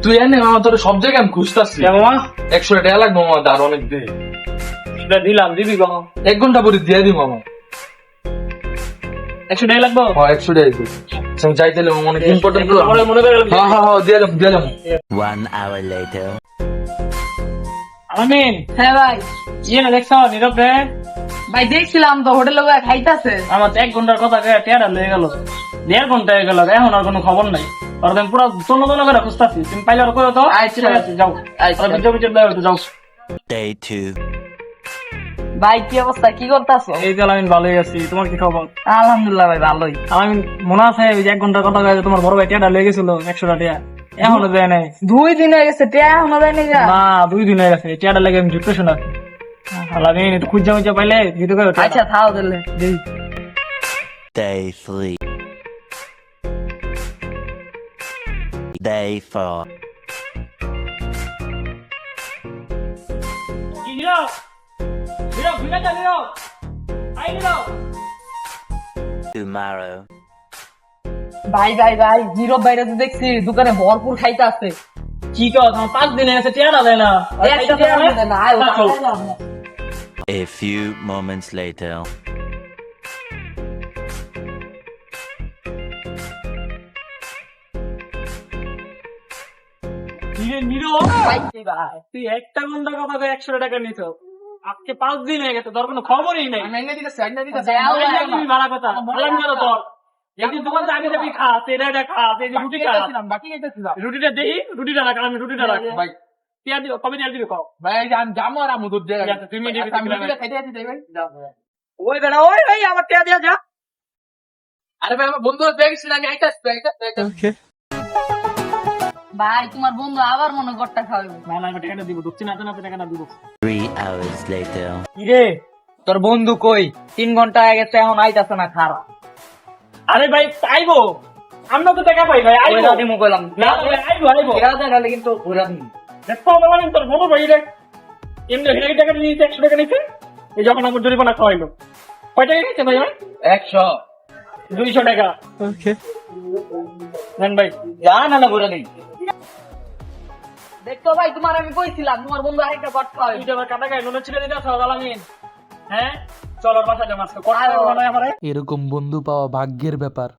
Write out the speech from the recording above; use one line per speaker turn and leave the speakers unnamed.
তুই এনে মামা তোর সব জায়গায় আমি খুঁজতেছি
মামা
100 টাকা লাগবে মামা, আর অনেক দে।
এটা দিলাম, দিবি কখন?
1 ঘন্টা পরে দিয়ে দিই মামা।
100 টাকা লাগবে?
হ্যাঁ 100 টাকা দিই। যাইতে মামা অনেক ইম্পর্টেন্ট।
মনে করে গেলাম।
হ্যাঁ দিলাম।
1 hour later.
আমিন,
হ্যাঁ ভাই,
ইয়ে না দেখছ নীরব রে?
ভাই দেখছিলাম তো হোটেলে বসে খাইতাছে।
আমার তো 1 ঘন্টার কথা টেয়ারা লেগে গেল, 1.5 ঘন্টা হয়ে গেল, এখন আর কোনো খবর নাই। আর আমি পুরো তন্ন করে খুঁজতেছি, তুমি পাইলে আর কই তো?
আচ্ছা।
যাও,
আচ্ছা।
আর বিজয় দাও তো যাও।
Day 2.
ভাই কি অবস্থা, কি করতেছো?
এই যে আমি ভালোই আছি, তোমার কি খবর?
আলহামদুলিল্লাহ ভাই ভালোই।
আমি মনে আছে ওই যে 1 ঘন্টার কথা কয়ে তোমার বড় ভাই টেয়ারা লেগে গেছিল 100 টাকা, এখনো দেয় নাই।
2 দিন হয়ে গেছে, টিয়া এখনো দেয়নি গা।
না 2 দিন হয়ে গেছে, টেয়ারা লেগে আমি ডিপ্রেশন আছি। আমি একটু খুঁজা পাইলে ভিডিও করে
আচ্ছা থাও দিলে।
Day 3. Day 4. Tomorrow.
ভাই নীরব ভাইরা তো দেখছি দোকানে ভরপুর খাইতাছে।
কি কর, আমার 5 দিন হয়ে গেছে, টেয়ারা দেয় না।
A few moments later.
তুই 1 ঘন্টা কথা কয়ে 100 টাকা নিত, আজকে 5 দিন হয়ে গেছে, তোর কোনো খবরই নেই। তুমি ভাড়া কথা বললাম কেন তোর? একদিন দোকান আগে যাবি, খা তেরা খা, এই যে রুটি খা, রুটিটা দেখি, রুটিটা রাখ, আমি রুটিটা রাখ।
ভাই
পেঁয়াজ দিব, কবে পেঁয়াজ দিবি? কও
ভাই আমি যাবো আর আমি দুধ জায়গা
তুমি দিবি,
আমি রুটিটা খাইতে আছি তাই ভাই।
ওই বেড়া, ওই ভাই আমার পেঁয়াজ দিয়া যা।
আরে ভাই আমার বন্ধু দেখছি আমি আইতাছি।
ভাই তোমার বন্ধু আবার মনে গড়টা খাওয়াবে।
না না, আমি টাকাটা দিব, ঢুকছি না টাকাটা দিব।
3 hours later.
কিরে তোর বন্ধু কই? 3 ঘন্টা হয়ে গেছে, এখন আইতাছে না খারাপ।
আরে ভাই আইবো, আমরা তো টাকা পাই ভাই, আইবো।
ওইটা দিমু কইলাম।
না আইবো
এরাতে গেলে কিন্তু ওইটা দিমু।
দেখো বাবা, তোর বড় ভাই রে এমনি হেরে টাকা নিয়েছে, 100 টাকা নিয়েছে। এই যখন আমার জরিমানা খাওয়াইলো, কয় টাকা নিয়েছে ভাই?
100
200 টাকা। নেন ভাই।
না বইরা দিই। দেখতো ভাই, তোমার আমি কইছিলাম তোমার বন্ধু আরেকটা গট খাওয়াবে।
তুই আমার কাটা গায়ে নুনের ছিটে দিতে আসো আলামিন। হ্যাঁ চল ওর বাসায় যাও, আজকে কত টাকা বানায় আমারে।
এরকম বন্ধু পাওয়া ভাগ্যের ব্যাপার।